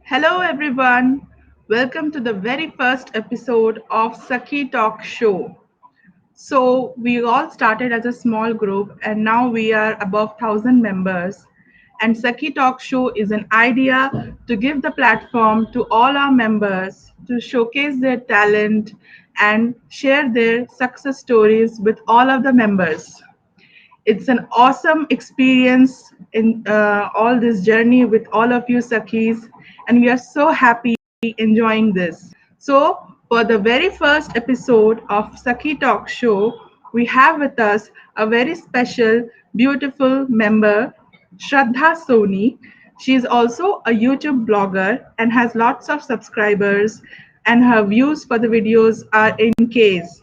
Hello, everyone. Welcome to the very first episode of Sakhi Talk Show. So, we all started as a small group and now we are above 1,000 members. And Sakhi Talk Show is an idea to give the platform to all our members to showcase their talent and share their success stories with all of the members. It's an awesome experience in all this journey with all of you Sakhis, and we are so happy enjoying this. So, for the very first episode of Sakhi Talk Show, we have with us a very special, beautiful member, Shraddha Soni. She is also a YouTube blogger and has lots of subscribers, and her views for the videos are in case.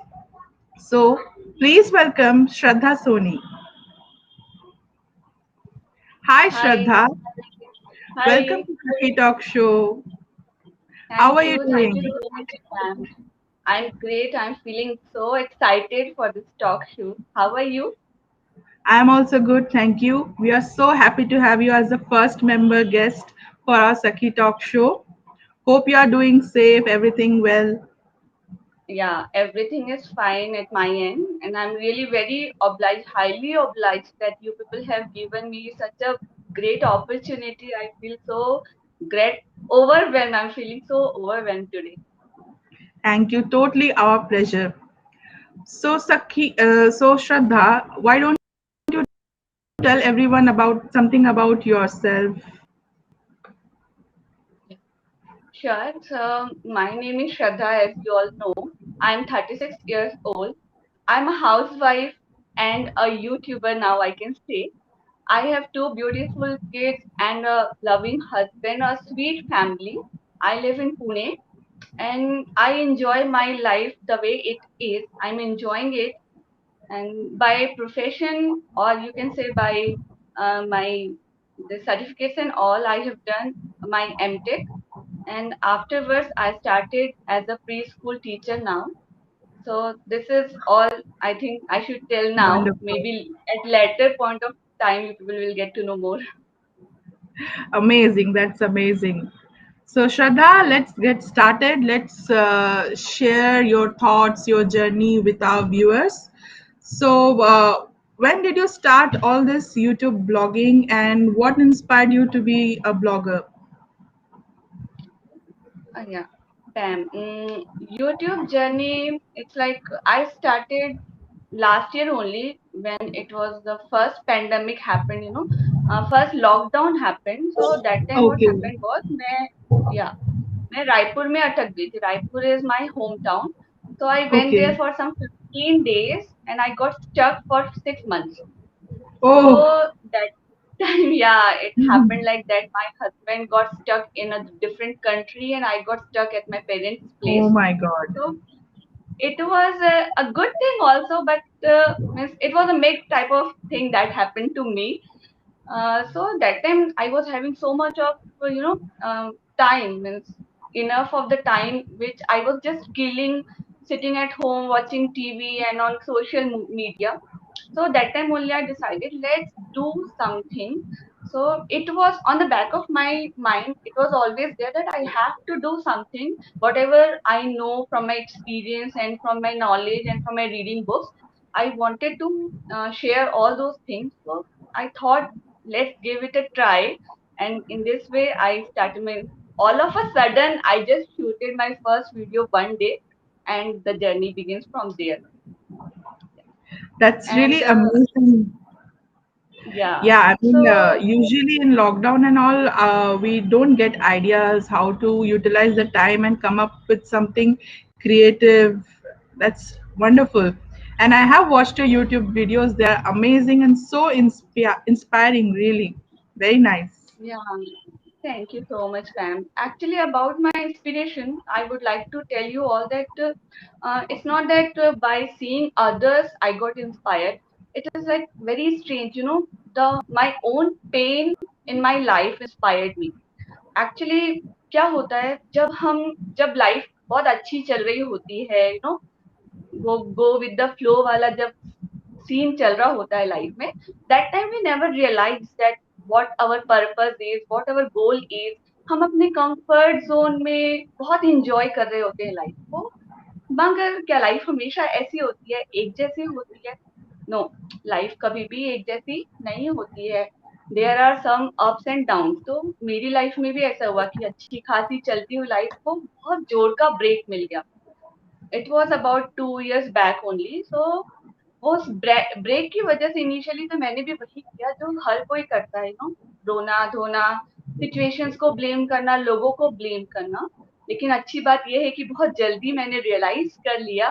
So, please welcome Shraddha Soni. Hi, Hi, Shraddha. Welcome hi. to Saki Talk Show. How are Thank you you. Thank doing? you so much, Sam. I'm great. I'm feeling so excited for this talk show. How are you? I am also good, thank you. We are so happy to have you as the first member guest for our Saki Talk Show. Hope you are doing safe, everything well. Yeah, everything is fine at my end, and I'm really very obliged, highly obliged that you people have given me such a great opportunity. I feel so great, overwhelmed. I'm feeling so overwhelmed today. Thank you, totally our pleasure. So Shraddha, why don't you tell everyone about something about yourself? Sure. So my name is Shraddha, as you all know. I'm 36 years old. I'm a housewife and a YouTuber now, I can say. I have two beautiful kids and a loving husband, a sweet family. I live in Pune and I enjoy my life the way it is. I'm enjoying it, and by profession, or you can say by my the certificates and all, I have done my MTech, and afterwards I started as a preschool teacher now. So this is all I think I should tell now. Wonderful. Maybe at later point of time you people will get to know more. Amazing. That's amazing. So, Shraddha, let's get started. Let's share your thoughts, your journey with our viewers. So, when did you start all this YouTube blogging and what inspired you to be a blogger? Yeah, Pam. YouTube journey. It's like I started last year only when it was the first pandemic happened. First lockdown happened. So that time what Okay, happened was, yeah, मैं रायपुर में अटक गई थी. Raipur is my hometown. So I went there okay. for some 15 days and I got stuck for 6 months. Oh, So that time, yeah, it happened like that. My husband got stuck in a different country and I got stuck at my parents' place. oh my God. So it was a good thing also, but means it was a mixed type of thing that happened to me. So that time I was having so much of time, means enough of the time which I was just killing sitting at home watching TV and on social media. So that time only I decided, let's do something. So it was on the back of my mind, it was always there that I have to do something, whatever I know from my experience and from my knowledge and from my reading books. I wanted to share all those things. So I thought, let's give it a try. And in this way I started my, all of a sudden I just shooted my first video one day, and the journey begins from there. That's And really amazing. yeah, Yeah, I mean, so usually in lockdown and all, we don't get ideas how to utilize the time and come up with something creative. That's wonderful. And I have watched your YouTube videos. They are amazing and so inspiring, really. Very nice. yeah, thank you so much, Pam. Actually, about my inspiration, I would like to tell you all that it's not that by seeing others I got inspired. It is like very strange, the my own pain in my life inspired me. Actually, क्या होता है जब life बहुत अच्छी चल रही होती है, वो गो विद द फ्लो वाला जब सीन चल रहा होता है लाइफ में, that time we never realise that what our purpose is, what our goal is. हम अपने कंफर्ट जोन में बहुत इंजॉय कर रहे होते हैं लाइफ को, मगर क्या लाइफ हमेशा ऐसी होती है, एक जैसी होती है? नो, लाइफ कभी भी एक जैसी नहीं होती है। There are some ups and down. तो मेरी लाइफ में भी ऐसा हुआ कि अच्छी खासी चलती हुई लाइफ को बहुत जोर का ब्रेक मिल गया। It was about 2 years back only. So उस ब्रेक की वजह से इनिशियली तो मैंने भी वही किया जो हर कोई करता है, नो, रोना धोना, सिचुएशंस को ब्लेम करना, लोगों को ब्लेम करना। लेकिन अच्छी बात यह है कि बहुत जल्दी मैंने रियलाइज कर लिया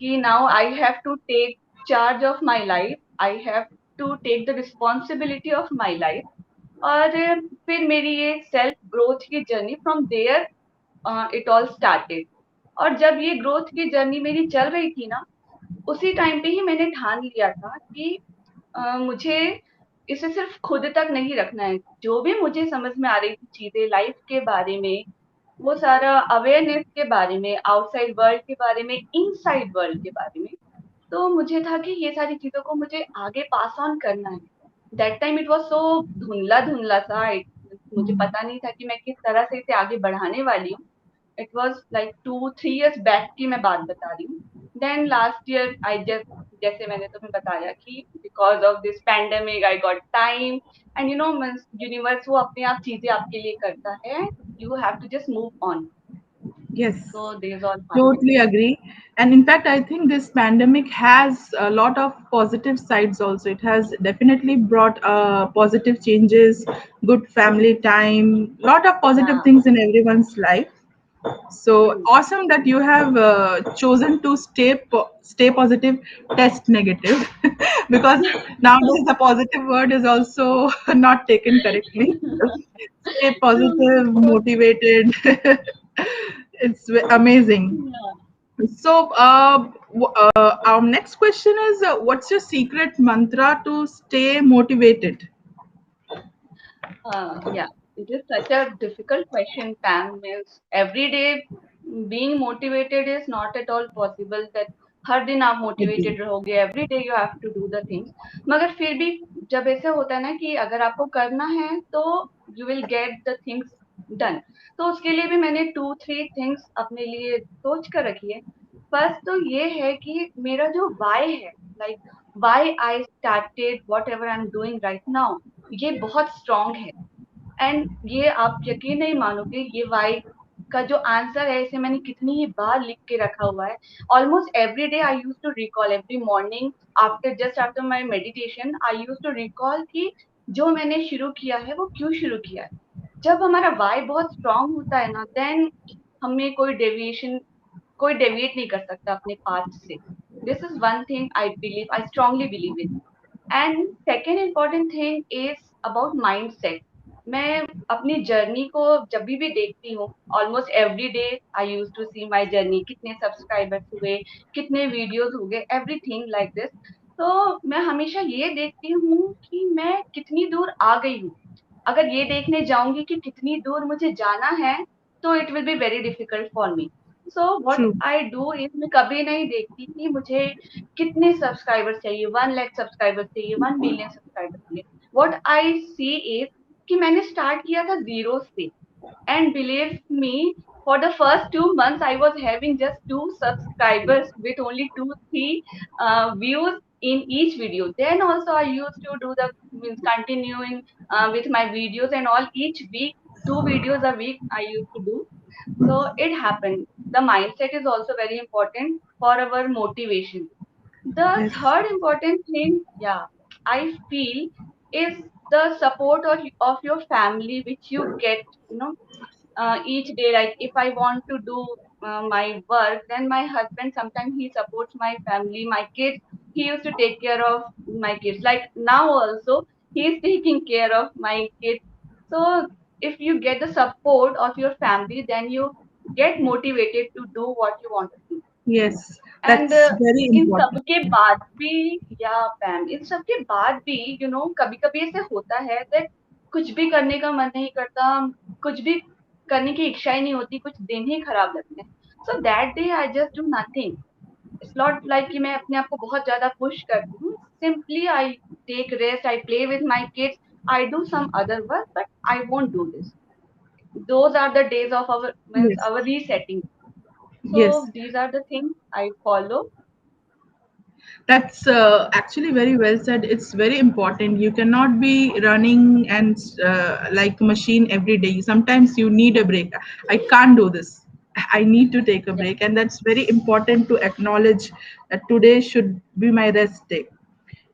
कि now I have to take charge of my life, I have to take the responsibility of my life. और फिर मेरी ये सेल्फ ग्रोथ की journey from there it all started. और जब ये ग्रोथ की जर्नी मेरी चल रही थी ना, उसी टाइम पे ही मैंने ठान लिया था कि मुझे इसे सिर्फ खुद तक नहीं रखना है। जो भी मुझे समझ में आ रही थी चीजें लाइफ के बारे में, वो सारा अवेयरनेस के बारे में, आउटसाइड वर्ल्ड के बारे में, इनसाइड वर्ल्ड के बारे में, तो मुझे था कि ये सारी चीजों को मुझे आगे पास ऑन करना है। That time it was so धुंधला धुंधला सा, मुझे पता नहीं था कि मैं किस तरह से इसे आगे बढ़ाने वाली हूँ। It was like 2-3 years back की मैं बात बता रही हूँ। Then last year I just, जैसे मैंने तुम्हें बताया कि because of this pandemic I got time, and you know universe वो अपने आप चीजें आपके लिए करता है, you have to just move on. Yes. So this all happened. Totally agree. And in fact, I think this pandemic has a lot of positive sides also. It has definitely brought positive changes, good family time, lot of positive Yeah. things in everyone's life. So awesome that you have chosen to stay positive, test negative, because nowadays the positive word is also not taken correctly. Stay positive, motivated. It's amazing. Yeah. So, our next question is, what's your secret mantra to stay motivated? Yeah, it is such a difficult question, Pam. Means every day being motivated is not at all possible that हर दिन आप Agree. Motivated रहोगे, every day you have to do the things. मगर फिर भी जब ऐसा होता है ना कि अगर आपको करना है तो you will get the things done. तो उसके लिए भी मैंने 2-3 थिंग्स अपने लिए सोच कर रखी है। फर्स्ट तो ये है कि मेरा जो वाई है, like why I started what ever I am doing right now, ये बहुत स्ट्रांग है। एंड ये आप यकीन नहीं मानोगे, ये वाई का जो आंसर है इसे मैंने कितनी ही बार लिख के रखा हुआ है। Almost every day I use to recall, every morning after just after my meditation I use to recall कि जो मैंने शुरू किया है वो क्यों शुरू किया है। जब हमारा वाई बहुत स्ट्रांग होता है ना, देन हमें कोई डेविएट नहीं कर सकता अपने पाथ से। This is one thing I believe, I strongly believe in. And second important thing is about mind set. मैं अपनी जर्नी को जब भी देखती हूँ, almost every day I use to see my journey, कितने सब्सक्राइबर्स हुए, कितने वीडियोज हो गए, एवरीथिंग लाइक दिस। तो मैं हमेशा ये देखती हूँ कि मैं कितनी दूर आ गई हूँ। अगर ये देखने जाऊंगी कि कितनी दूर मुझे जाना है, तो it will be very difficult for me. So what True. I do is, मैं कभी नहीं देखती कि मुझे कितने सब्सक्राइबर्स चाहिए, 1 लाख सब्सक्राइबर्स चाहिए, 1 मिलियन सब्सक्राइबर्स चाहिए। व्हाट आई सी इज कि मैंने स्टार्ट किया था जीरो से, and believe me, for the first 2 months I was having just 2 subscribers with only 2-3 views in each video. Then also I used to do the, means continuing with my videos and all, each week 2 videos a week I used to do. So it happened. The mindset is also very important for our motivation. The Yes. third important thing, yeah, I feel, is the support of your family which you get, you know, each day. Like if I want to do my work, then my husband sometimes he supports my family, my kids. He used to take care of my kids. Like now also, he is taking care of my kids. So if you get the support of your family, then you get motivated to do what you want to do. Yes, and that's very in important. सबके बाद भी, या ma'am, इन सबके बाद भी you know कभी कभी ऐसे होता है दैट कुछ भी करने का मन नहीं करता, कुछ भी करने की इच्छा ही नहीं होती, कुछ दिन ही खराब लगते हैं। So that day I just do nothing. It's not like कि मैं अपने आप को बहुत ज्यादा पुश करती हूँ, simply I take rest, I play with my kids, I do some other work, but I won't do this. those are the days of our means Yes. our resetting. So Yes. these are the things I follow. That's actually very well said. It's very important. You cannot be running and like a machine every day. Sometimes you need a break. I can't do this. I need to take a Yeah, break, and that's very important to acknowledge that today should be my rest day.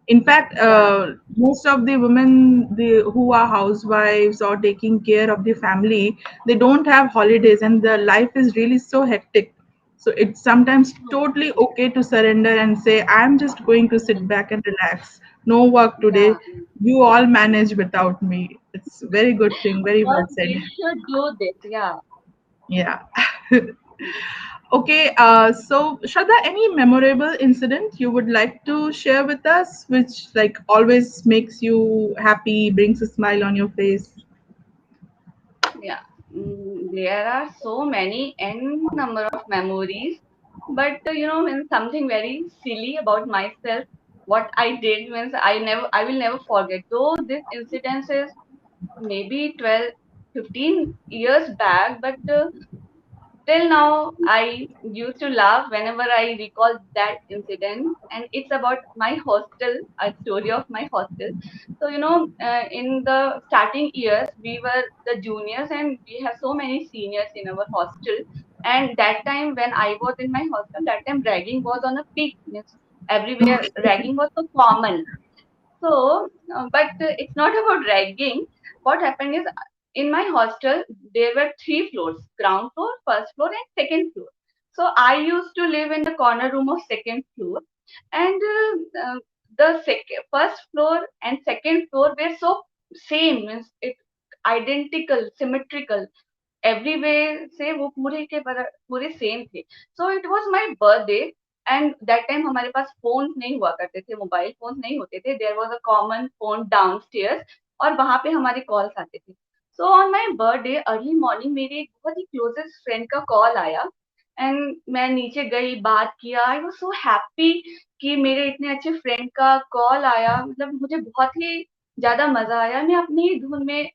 In fact, yeah, most of the women who are housewives or taking care of the family, they don't have holidays, and their life is really so hectic. So it's sometimes totally okay to surrender and say, I'm just going to sit back and relax. No work today. yeah. You all manage without me. It's a very good thing. Very well Well, said. we should do this. Yeah. Yeah. Okay, so Shraddha, any memorable incident you would like to share with us, which like always makes you happy, brings a smile on your face? Yeah, there are so many n number of memories, but when something very silly about myself, what I did means I will never forget. Though this incident is maybe 12, 15 years back, but till now I used to laugh whenever I recall that incident, and it's about my hostel, a story of my hostel. So in the starting years we were the juniors and we have so many seniors in our hostel, and that time when I was in my hostel, that time ragging was on a peak, means everywhere ragging was so common. So, but it's not about ragging. What happened is, in my hostel, there were three floors: ground floor, first floor, and second floor. So I used to live in the corner room of second floor, and the first floor and second floor were so same, means it identical, symmetrical. Every way से वो पूरे same थे. So it was my birthday and that time हमारे पास phone नहीं हुआ करते थे, mobile phone नहीं होते थे. There was a common phone downstairs और वहां पे हमारे कॉल्स आते थे. So on my birthday early morning मेरे एक बहुत ही क्लोजेस्ट फ्रेंड का कॉल आया एंड मैं नीचे गई, बात किया. आई वाज सो हैप्पी कि मेरे इतने अच्छे फ्रेंड का कॉल आया. मतलब मुझे बहुत ही ज्यादा मजा आया. मैं अपनी ही धुन में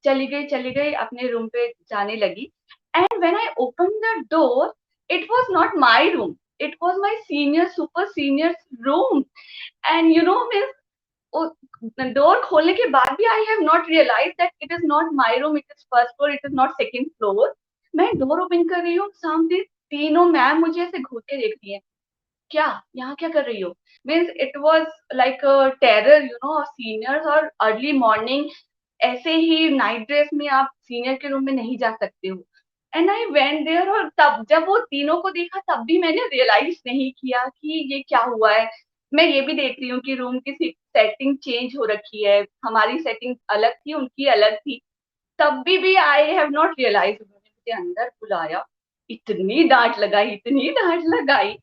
चली गई, अपने रूम पे जाने लगी. And when I open the door, it was not my room, it was my senior super senior room. And door खोलने के बाद भी I have not realise that it is not my room, it is first floor, it is not second floor. मैं door open कर रही हूँ, सामने तीनों मैम मुझे ऐसे घूर के देख रही है. क्या यहाँ क्या कर रही हो? Means it was like terror seniors और अर्ली मॉर्निंग ऐसे ही नाइट ड्रेस में आप सीनियर के रूम में नहीं जा सकते हो. एंड आई वेंट देयर और तब जब वो तीनों को देखा तब भी मैंने रियलाइज नहीं किया कि ये क्या हुआ है. मैं ये भी देख रही हूँ कि रूम की सेटिंग चेंज हो रखी है, हमारी सेटिंग अलग थी, उनकी अलग थी. तब भी आई हैव नॉट रियलाइज. उन्होंने मुझे अंदर बुलाया, इतनी डांट लगाई, इतनी डांट लगाई.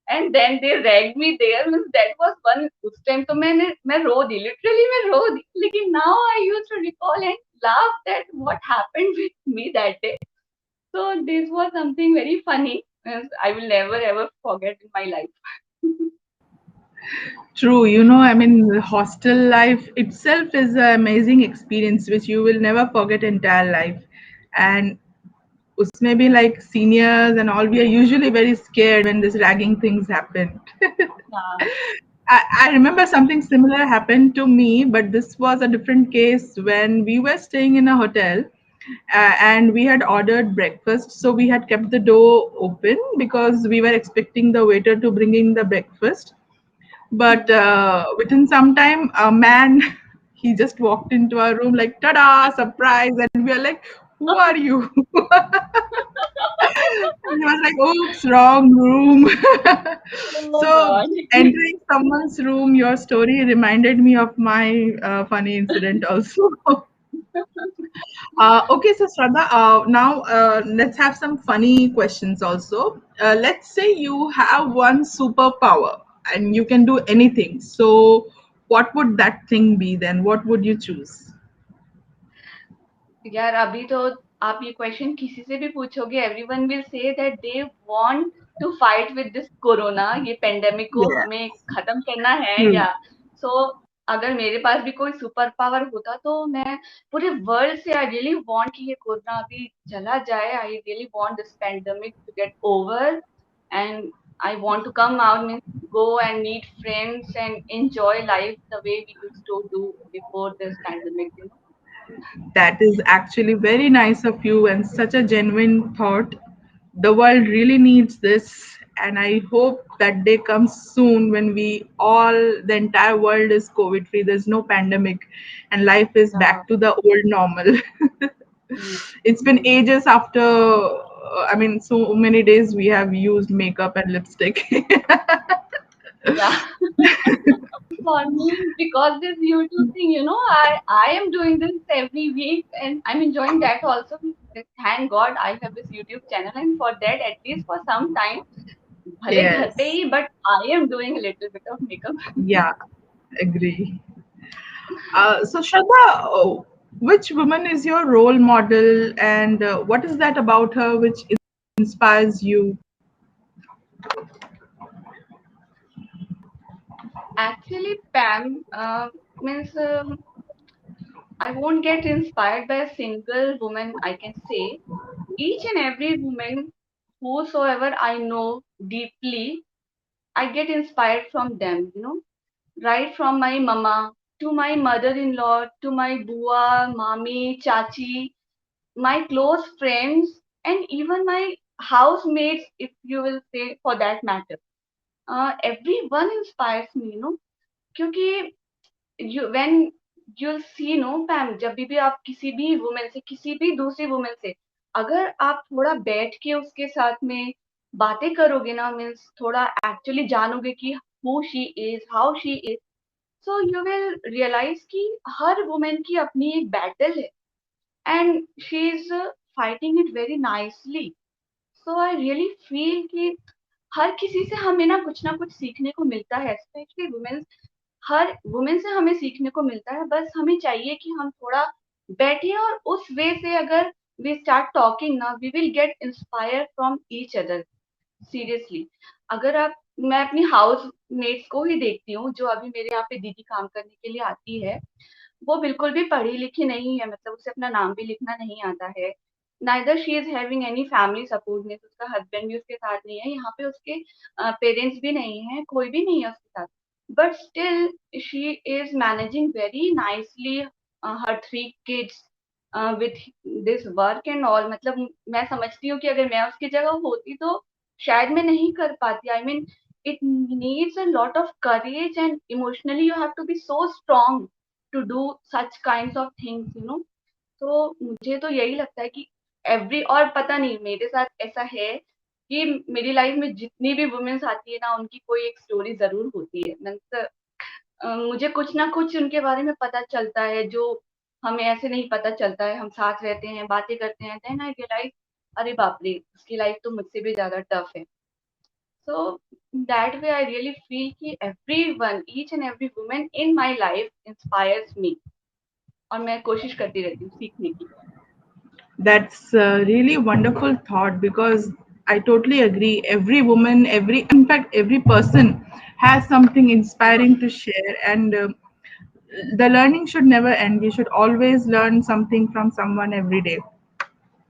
And then they rag me there. Means that was one. उस टाइम तो मैं रो दी, लिटरली मैं रो दी. लेकिन now I used to recall and laugh that what happened with me that day. So this was something very funny. I will never ever forget in my life. True, you know, I mean, the hostel life itself is an amazing experience which you will never forget entire life. And usme bhi like seniors and all, we are usually very scared when this ragging things happen. Yeah. I remember something similar happened to me, but this was a different case when we were staying in a hotel and we had ordered breakfast. So we had kept the door open because we were expecting the waiter to bring in the breakfast. But within some time, a man he just walked into our room like "tada, surprise!" and we are like, "Who are you?" And he was like, "Oops, wrong room." Oh So God. entering someone's room, your story reminded me of my funny incident also. Okay, so Shraddha, now let's have some funny questions also. Let's say you have one superpower and you can do anything. So, what would that thing be then? What would you choose? यार अभी तो आप ये question किसी से भी पूछोगे, everyone will say that they want to fight with this corona. ये पेंडेमिक को Yeah, हमें खत्म करना है. true. या सो अगर मेरे पास भी कोई सुपर पावर होता तो मैं पूरे वर्ल्ड से आई रियली वांट कि ये कोरोना अभी चला जाए. I really want this pandemic to get over and I want to come out means go and meet friends and enjoy life the way we used to do before this pandemic, you know. That is actually very nice of you and such a genuine thought. The world really needs this, and I hope that day comes soon when the entire world is COVID free, there's no pandemic, and life is Yeah. back to the old normal. Mm. It's been ages after, I mean, so many days we have used makeup and lipstick. Yeah. For me, because this YouTube thing, you know, I am doing this every week and I'm enjoying that also. Thank God I have this YouTube channel, and for that, at least for some time, भले घर पे Yes, he, but I am doing a little bit of makeup. yeah, agree. So, Shraddha, which woman is your role model, and what is that about her which inspires you? Actually, Pam, means I won't get inspired by a single woman, I can say. Each and every woman, whosoever I know deeply, I get inspired from them, you know, right from my mama to my mother-in-law to my bua, mami, chachi, my close friends, and even my housemates, if you will say for that matter. Everyone inspires me, you know, क्योंकि when you'll see no पैम, जब भी आप किसी भी women से, किसी भी दूसरी वुमेन से अगर आप थोड़ा बैठ के उसके साथ में बातें करोगे ना, मीन्स थोड़ा एक्चुअली जानोगे कि who she is, how she is, so you will realise कि हर वुमेन की अपनी एक बैटल है and she is fighting it very nicely. So I really feel कि हर किसी से हमें ना कुछ सीखने को मिलता है, स्पेशली वुमेन. हर वुमेन से हमें सीखने को मिलता है, बस हमें चाहिए कि हम थोड़ा बैठे और उस वे से अगर वी स्टार्ट टॉकिंग ना, we will get inspire from each other. Seriously, अगर आप, मैं अपनी हाउस मेट्स को ही देखती हूँ जो अभी मेरे यहाँ पे दीदी काम करने के लिए आती है, वो बिल्कुल भी पढ़ी लिखी नहीं है, मतलब उसे अपना नाम भी लिखना नहीं आता है. Neither she is having any family support, means उसका हस्बैंड भी उसके साथ नहीं है, यहाँ पे उसके पेरेंट्स भी नहीं है, कोई भी नहीं है उसके साथ, but still she is managing very nicely her three kids with this work and all. मतलब मैं समझती हूँ कि अगर मैं उसकी जगह होती तो शायद मैं नहीं कर पाती. I mean it needs a lot of courage and emotionally you have to be so strong to do such kinds of things, you know. तो मुझे तो यही लगता है कि एवरी, और पता नहीं मेरे साथ ऐसा है कि मेरी लाइफ में जितनी भी वुमेन्स आती है ना, उनकी कोई एक स्टोरी जरूर होती है. मीन्स मुझे कुछ ना कुछ उनके बारे में पता चलता है जो हमें ऐसे नहीं पता चलता है. हम साथ रहते हैं, बातें करते हैं, देन आई रियलाइज अरे बाप रे, उसकी लाइफ तो मुझसे भी ज्यादा टफ है. So that way, I really feel कि everyone, each and every woman in my life inspires me. और मैं कोशिश करती रहती हूँ सीखने की. That's a really wonderful thought because I totally agree. Every woman, in fact, every person has something inspiring to share, and the learning should never end. We should always learn something from someone every day.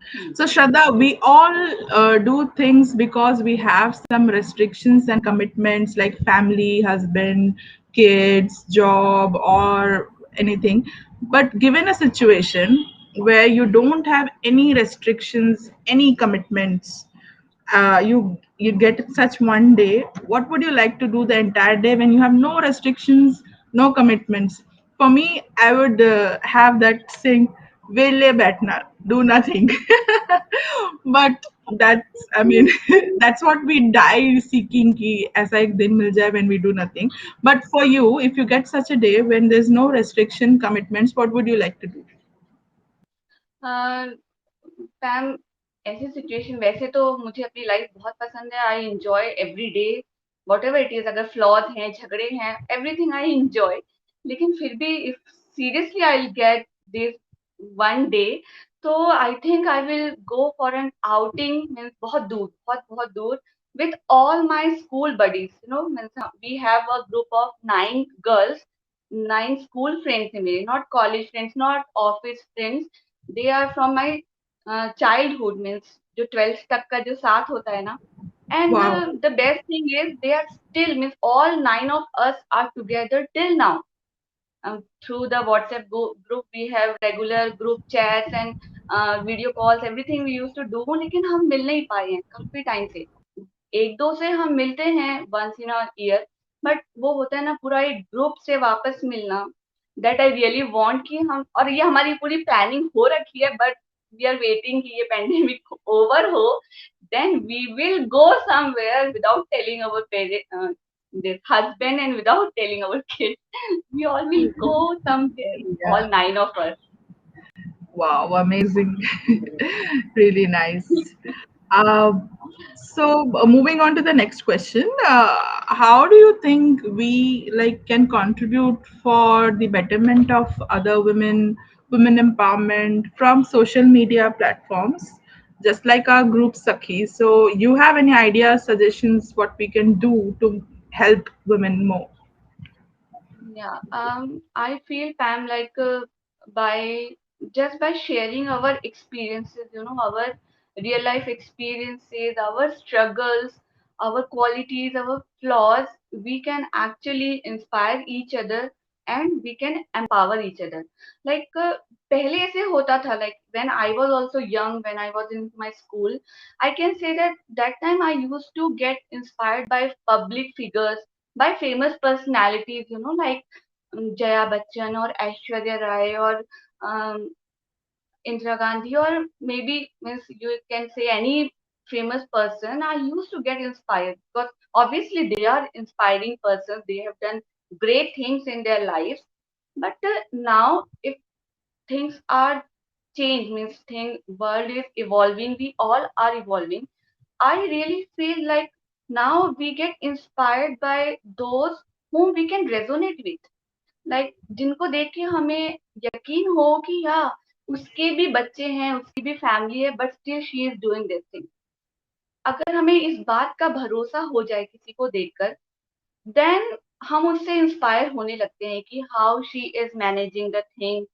Hmm. So, Shraddha, we all do things because we have some restrictions and commitments like family, husband, kids, job, or anything. But given a situation where you don't have any restrictions, any commitments, you get such one day, what would you like to do the entire day when you have no restrictions, no commitments? For me, I would have that saying, "Vele baitna, do nothing." But that's, I mean, that's what we die seeking ki aisa ek din mil jaye when we do nothing. But for you, if you get such a day when there's no restriction commitments, what would you like to do? पैम, ऐसी situation, वैसे तो मुझे अपनी life बहुत पसंद है. I enjoy every day whatever it is. अगर flaws हैं, झगड़े हैं, एवरीथिंग आई एंजॉय. लेकिन फिर भी if seriously I will get this one day, तो I think I will go for an outing, means बहुत दूर, बहुत बहुत दूर, with all my school buddies, you know, means we have a group of 9 girls. 9 school friends हैं मेरे, not college friends, not office friends. They are from my childhood, means जो 12th तक का जो साथ होता है ना. And Wow. the best thing is they are still, means all 9 of us are together till now. Through the WhatsApp group we have regular group chats and video calls, everything we used to do. लेकिन हम मिल नहीं पाए हैं काफी time से. एक दो से हम मिलते हैं once in a year, but वो होता है ना पूरा एक ग्रुप से वापस मिलना, दैट आई रियली वांट कि हम, और ये हमारी पूरी प्लानिंग हो रखी है, बट वी आर वेटिंग कि ये पेंडेमिक ओवर हो, then we will go somewhere without telling our parents, this husband, and without telling our kids. We all will go somewhere, Yeah. all 9 of us. Wow, amazing. Really nice. Uh, so moving on to the next question, how do you think we like can contribute for the betterment of other women, women empowerment from social media platforms, just like our group Sakhi? So you have any ideas, suggestions, what we can do to help women more? Yeah, I feel, Pam, like by just by sharing our experiences, our real life experiences, our struggles, our qualities, our flaws, we can actually inspire each other and we can empower each other. Like पहले ऐसे होता था, like when I was also young, when I was in my school, I can say that that time I used to get inspired by public figures, by famous personalities, like Jaya Bachchan or Aishwarya Rai or um, Indira Gandhi, or maybe means you can say any famous person. I used to get inspired because obviously they are inspiring persons. They have done great things in their lives. But now, if things are changed, means thing world is evolving. We all are evolving. I really feel like now we get inspired by those whom we can resonate with, like जिनको देख के हमें यकीन हो कि या उसके भी बच्चे हैं, उसकी भी फैमिली है, but still she is doing this thing. अगर हमें इस बात का भरोसा हो जाए किसी को देखकर, देन हम उससे इंस्पायर होने लगते हैं कि how she is managing the thing,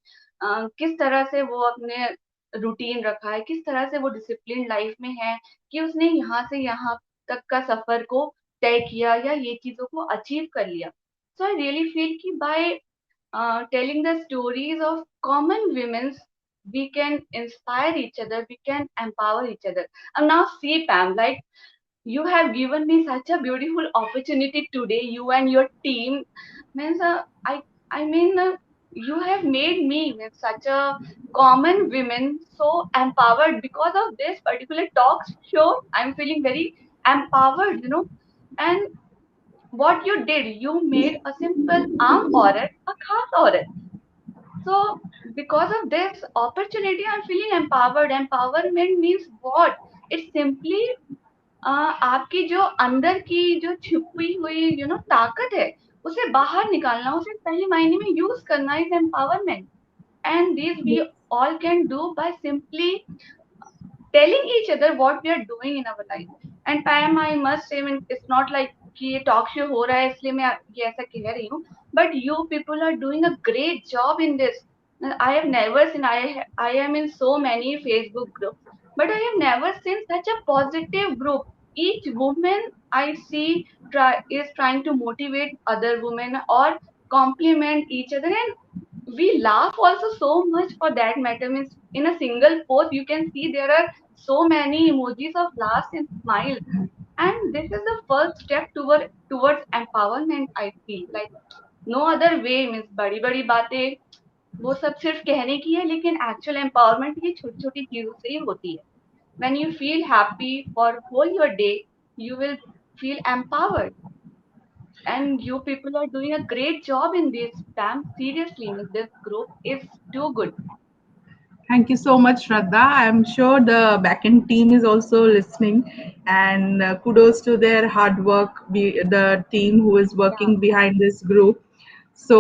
किस तरह से वो अपने रूटीन रखा है, किस तरह से वो डिसिप्लिन लाइफ में है, कि उसने यहाँ से यहाँ तक का सफर को तय किया या ये चीजों को अचीव कर लिया. सो आई रियली फील कि bye telling the stories of common women, we can inspire each other, we can empower each other. And now see, Pam, like you have given me such a beautiful opportunity today, you and your team. Means, I mean, you have made me with such a common women so empowered because of this particular talk show. I'm feeling very empowered, And what you did, you made a simple आम औरत a खास औरत. So because of this opportunity, I'm feeling empowered. Empowerment means what? It's simply आपकी जो अंदर की जो छुपी हुई ताकत है, उसे बाहर निकालना, उसे सही मायने में यूज करना is empowerment. And this we all can do by simply telling each other what we are doing in our life. And Pam, I must say, I mean, it's not like कि ये talk show हो रहा है इसलिए मैं ये ऐसा कह रही हूँ, but you people are doing a great job in this. I have never seen, I am in so many Facebook groups, but I have never seen such a positive group. Each woman I see is trying to motivate other women or compliment each other, and we laugh also so much for that matter. Means in a single post you can see there are so many emojis of laughs and smiles, and this is the first step towards empowerment. I feel like no other way. Means बड़ी बड़ी बातें वो सब सिर्फ कहने की है, लेकिन एक्चुअल एम्पावरमेंट ये छोटी छोटी चीजों से ही होती है. When you feel happy for whole your day, you will feel empowered. And you people are doing a great job in this, Pam. Seriously, Miss, this group is too good. Thank you so much, Shraddha. I'm sure the backend team is also listening, and kudos to their hard work, the team who is Yeah, working behind this group. So,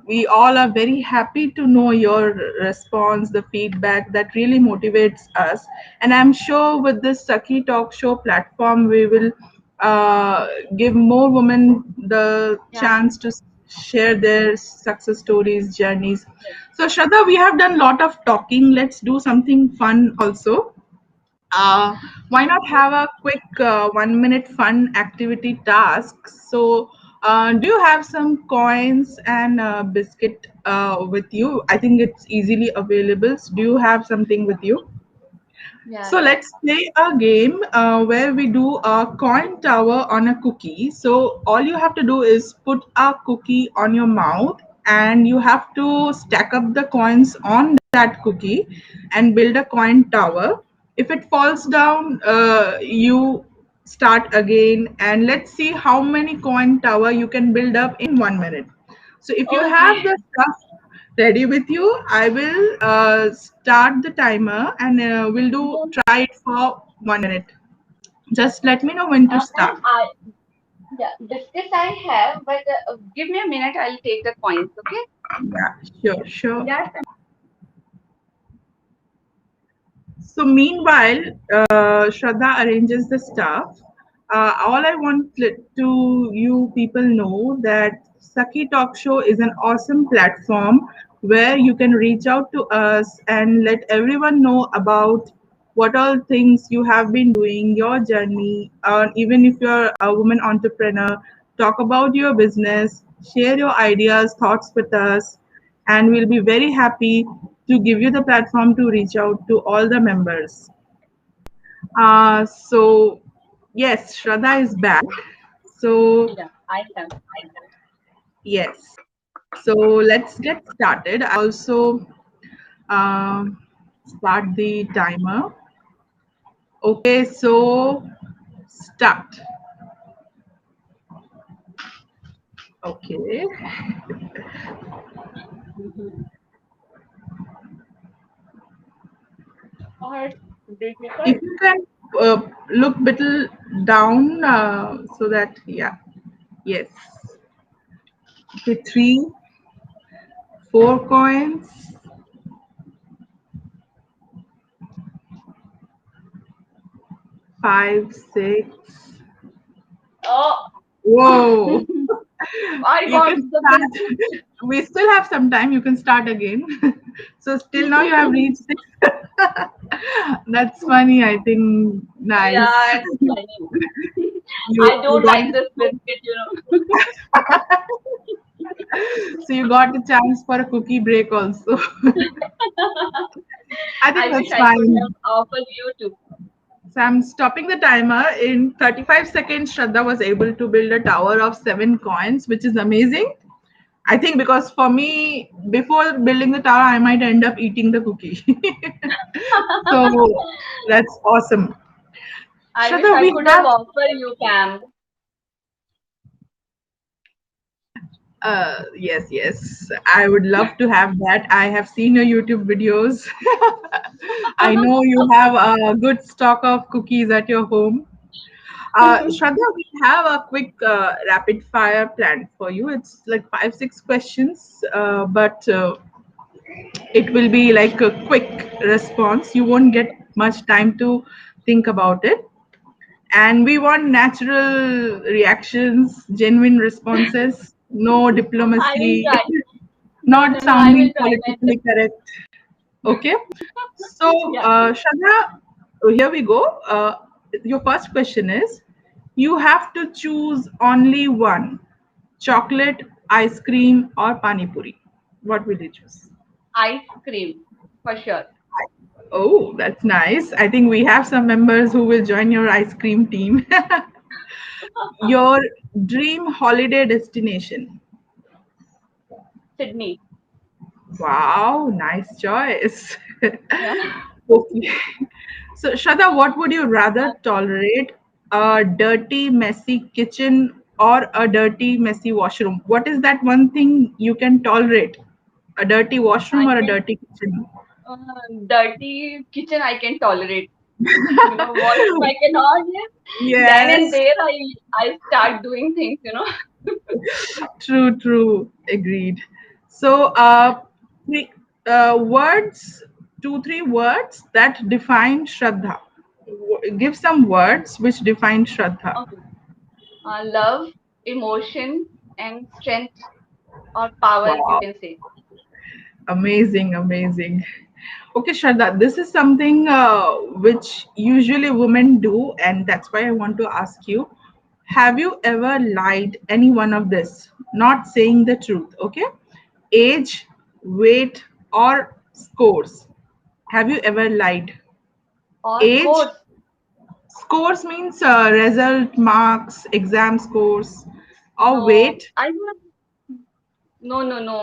we all are very happy to know your response, the feedback that really motivates us. And I'm sure with this Saki Talk Show platform, we will give more women the yeah, chance to share their success stories, journeys. So Shraddha, we have done a lot of talking. Let's do something fun also. Uh, why not have a quick 1 minute fun activity task? So, do you have some coins and biscuit with you? I think it's easily available. So do you have something with you? Yeah, So yeah. let's play a game where we do a coin tower on a cookie. So all you have to do is put a cookie on your mouth and you have to stack up the coins on that cookie and build a coin tower. If it falls down, you start again and let's see how many coin tower you can build up in 1 minute. So if you have Okay. the stuff ready with you, I will start the timer and we'll do try it for 1 minute. Just let me know when to And start. yeah, biscuits I have, but give me a minute. I'll take the coins. Okay. Yeah, sure, sure. Yes. So meanwhile, Shraddha arranges the stuff. All I want to you people know that Saki Talk Show is an awesome platform where you can reach out to us and let everyone know about what all things you have been doing, your journey, even if you're a woman entrepreneur, talk about your business, share your ideas, thoughts with us, and we'll be very happy to give you the platform to reach out to all the members. So, yes, Shraddha is back. So, Yeah, I have. yes. So, let's get started. Also, um, start the timer. Okay, so start. Okay. Or If difficult. you can look little down so that, yeah, yes. Okay, three, four coins, five, six. Oh, Whoa. I You got can the biscuit. start. We still have some time. You can start again. So still now you have reached six. That's funny. I think nice. Yeah, it's funny. I You don't got like this biscuit. so you got a chance for a cookie break also. I think I wish that's I could have fine. offered you too. So I'm stopping the timer. In 35 seconds, Shraddha was able to build a tower of 7 coins, which is amazing. I think because for me, before building the tower, I might end up eating the cookie. So that's awesome. I wish Shraddha, I we could have have, offered you, Cam. yes, yes, I would love to have that. I have seen your YouTube videos. I know you have a good stock of cookies at your home. Shraddha, we have a quick rapid fire plan for you. It's like five, six questions, but it will be like a quick response. You won't get much time to think about it. And we want natural reactions, genuine responses, no I will diplomacy, try. No, not no, no. I will sounding try my politically best. correct. Okay. So, Yeah. Shraddha, here we go. Your first question is you have to choose only one chocolate, ice cream, or pani puri. What will you choose? Ice cream, for sure. Oh, that's nice. I think we have some members who will join your ice cream team. Your dream holiday destination. Sydney. Wow, nice choice. Yeah. Okay. So, Shraddha, what would you rather tolerate? A dirty, messy kitchen or a dirty, messy washroom? What is that one thing you can tolerate? A dirty washroom I or a can, dirty kitchen? dirty kitchen I can tolerate. Washroom I cannot. Then and Yes, there I start doing things. true, true. Agreed. So, three, words, two, three words that define Shraddha. Give some words which define Shraddha. Okay. Love, emotion, and strength. or power, you Wow. can say. Amazing, amazing. Okay, Shraddha, this is something which usually women do, and that's why I want to ask you, have you ever lied any one of this? Not saying the truth, okay? Age, weight, or scores. Have you ever lied? Or Age, scores. scores means result, marks, exam scores, or No, weight. I was, no no no,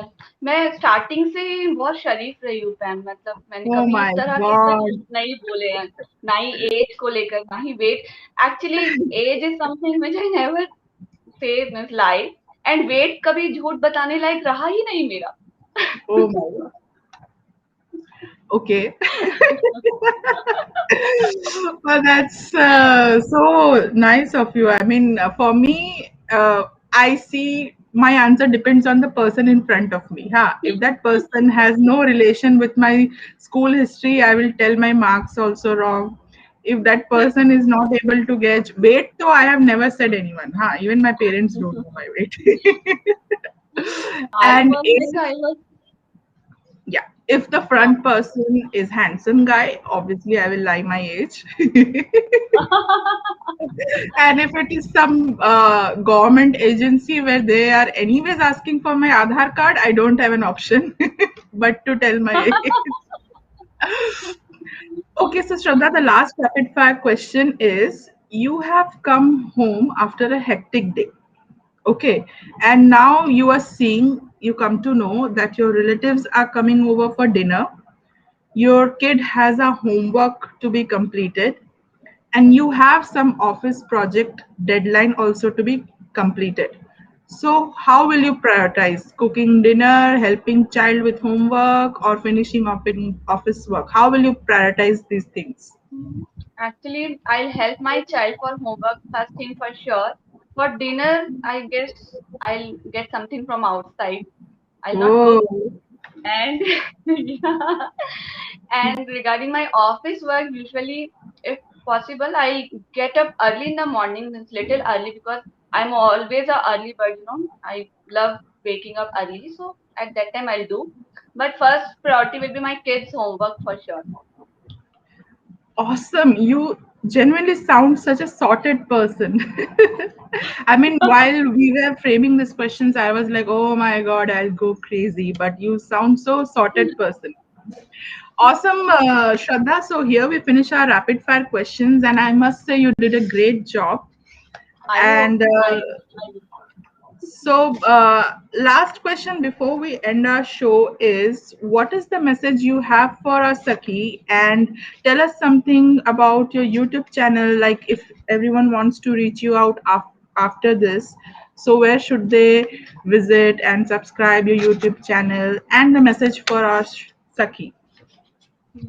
मैं starting से ही बहुत शरीफ रही हूँ fam, मतलब मैंने Oh कभी इस my तरह के सच God. नहीं बोले हैं, ना ही एज को लेकर, ना ही weight. Actually age is something which I never say means lie, and weight कभी झूठ बताने लायक रहा ही नहीं मेरा. Oh my God. Okay. Well, that's so nice of you. I mean, for me, I see my answer depends on the person in front of me. Huh? If that person has no relation with my school history, I will tell my marks also wrong. If that person is not able to gauge weight, though I have never said anyone. Huh? Even my parents don't know my weight. I And was like age, I was. yeah, if the front person is handsome guy, obviously I will lie my age. And if it is some government agency where they are anyways asking for my Aadhaar card, I don't have an option but to tell my age. Okay, so Shraddha, the last rapid fire question is, you have come home after a hectic day. Okay, and now you are seeing, you come to know that your relatives are coming over for dinner, your kid has a homework to be completed, and you have some office project deadline also to be completed. So how will you prioritize cooking dinner, helping child with homework, or finishing office work? How will you prioritize these things? Actually, I'll help my child for homework first thing for sure. For dinner, I guess I'll get something from outside. I'll not cook. Oh, And yeah. And regarding my office work, usually, if possible, I'll get up early in the morning, means little early, because I'm always a early bird, you know. I love waking up early, so at that time I'll do. But first priority will be my kids' homework for sure. awesome. You genuinely sound such a sorted person. I mean, while we were framing these questions, I was like, oh my God, I'll go crazy. But you sound so sorted person. Awesome, Shraddha. So here we finish our rapid fire questions, and I must say you did a great job. I hope And I so, last question before we end our show is, what is the message you have for us, Saki? And tell us something about your YouTube channel. Like, if everyone wants to reach you out after this, so where should they visit and subscribe your YouTube channel? And the message for us, Saki.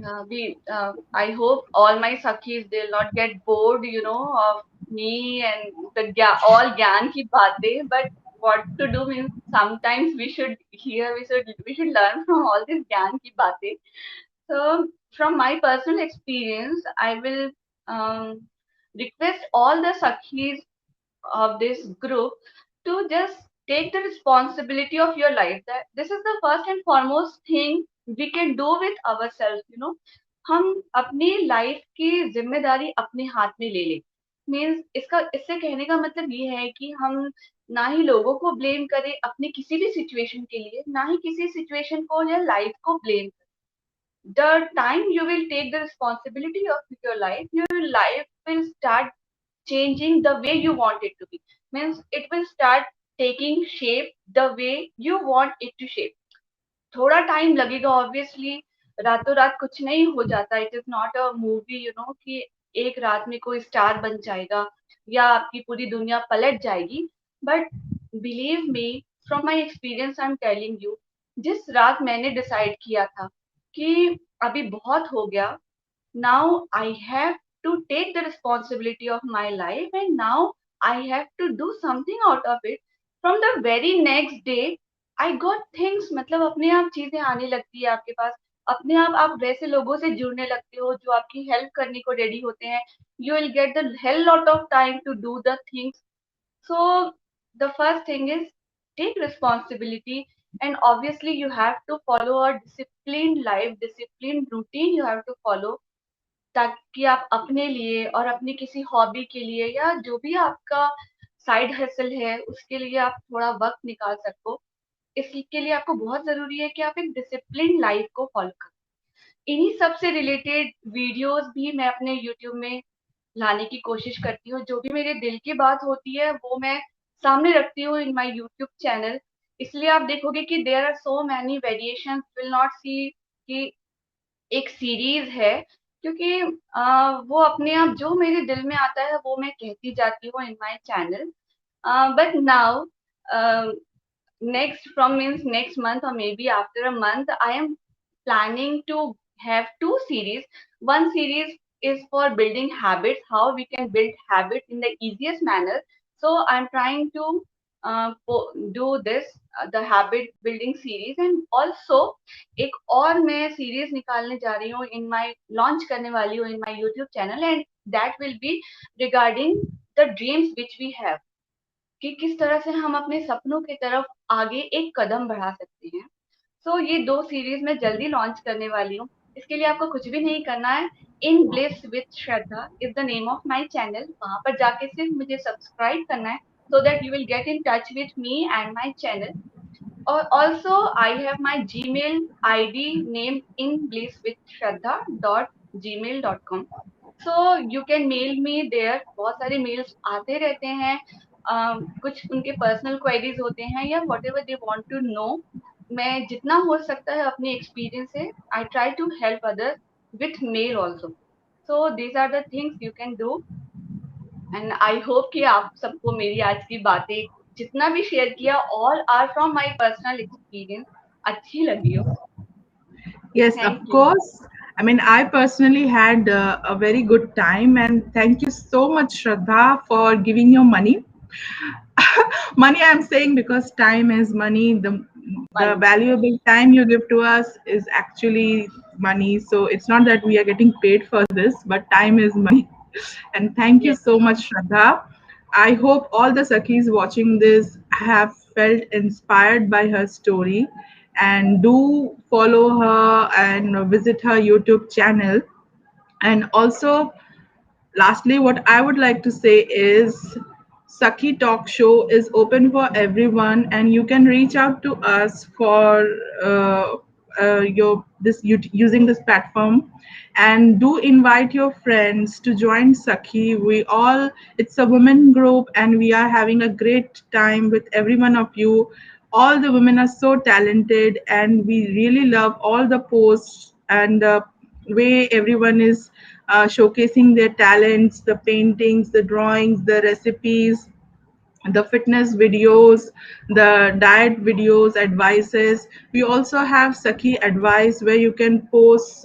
I hope all my sakhis they'll not get bored, you know, of me and all gyan ki baatein. But what to do means sometimes we should learn from all this gyan ki baatein. So from my personal experience, I will um, request all the sakhis of this group to just take the responsibility of your life. That this is the first and foremost thing we can do with ourselves, you know. हम अपनी life की जिम्मेदारी अपने हाथ में ले लें. Means इसका इससे कहने का मतलब ये है कि हम ना ही लोगों को ब्लेम करें अपने किसी भी सिचुएशन के लिए, ना ही किसी सिचुएशन को या लाइफ को blame. The time you will take the responsibility of your life, your life will start changing the way you want it to be. Means it will start taking shape the way you want it to shape. थोड़ा time लगेगा obviously, रातों रात कुछ नहीं हो जाता. It is not a movie, you know, कि एक रात में कोई स्टार बन जाएगा या आपकी पूरी दुनिया पलट जाएगी. But believe me, from my experience I am telling you, जिस रात मैंने डिसाइड किया था कि अभी बहुत हो गया, now I have to take the responsibility of my life and now I have to do something out of it. From the very next day I got things, मतलब अपने आप चीजें आने लगती है आपके पास. अपने आप वैसे लोगों से जुड़ने लगते हो जो आपकी हेल्प करने को रेडी होते हैं. You will get the hell lot of time to do the things. So the first thing is take responsibility. And obviously you have to follow a disciplined life, disciplined routine you have to follow, ताकि आप अपने लिए और अपनी किसी hobby के लिए या जो भी आपका साइड हसल है उसके लिए आप थोड़ा वक्त निकाल सको। इसके लिए आपको बहुत जरूरी है कि आप एक डिसिप्लिन लाइफ को फॉलो करें। इन्हीं सब से रिलेटेड वीडियोस भी मैं अपने यूट्यूब में लाने की कोशिश करती हूँ। जो भी मेरे दिल की बात होती है वो मैं सामने रखती हूँ इन माय यूट्यूब चैनल। इसलिए आप देखोगे कि there are so many variations, will not see कि एक सीरीज है, क्योंकि वो अपने आप जो मेरे दिल में आता है वो मैं कहती जाती हूँ in my channel. But now next from means next month or maybe after a month, I am planning to have two series. One series is for building habits, how we can build habits in the easiest manner. So I'm trying to do this, the habit building series. And also एक और मैं series निकालने जा रही हूँ in my launch करने वाली हूँ in my YouTube channel, and that will be regarding the dreams which we have, कि किस तरह से हम अपने सपनों की तरफ आगे एक कदम बढ़ा सकते हैं। सो ये दो सीरीज मैं जल्दी लॉन्च करने वाली हूँ। इसके लिए आपको कुछ भी नहीं करना है। In bliss with Shraddha is the name of my channel. वहां पर जाके सिर्फ मुझे सब्सक्राइब करना है, so that you will get in touch with me and my channel. Or also I have my Gmail ID name in bliss with shraddha dot gmail dot com. So you can mail me there. बहुत सारे mails आते रहते हैं। कुछ उनके personal queries होते हैं या whatever they want to know. मैं जितना हो सकता है अपने एक्सपीरियंस से I try to help other with mail also. So these are the things you can do. And I hope कि आप सबको मेरी आज की बातें जितना भी शेयर किया, all are from my personal experience, अच्छी लगी हो। Yes, thank of you. course. I mean, I personally had a very good time, and thank you so much, Shraddha, for giving your money. Money, I'm saying, because time is money. The Money, valuable time you give to us is actually money. So it's not that we are getting paid for this, but time is money. And thank you yes, so much, Shraddha. I hope all the Sakis watching this have felt inspired by her story, and do follow her and visit her YouTube channel. And also, lastly, what I would like to say is Saki Talk Show is open for everyone, and you can reach out to us for your this using this platform, and do invite your friends to join Saki. We all, it's a women group, and we are having a great time with every one of you. All the women are so talented, and we really love all the posts and the way everyone is showcasing their talents, the paintings, the drawings, the recipes, the fitness videos, the diet videos, advices. We also have Saki Advice, where you can post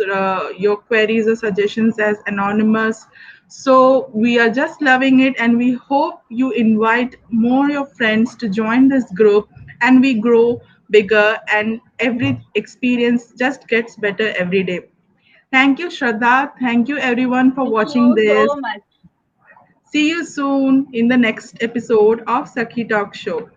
your queries or suggestions as anonymous. So we are just loving it, and we hope you invite more your friends to join this group, and we grow bigger, and every experience just gets better every day. Thank you, Shraddha. Thank you, everyone, for thank watching you this. so much. See you soon in the next episode of Sakhi Talk Show.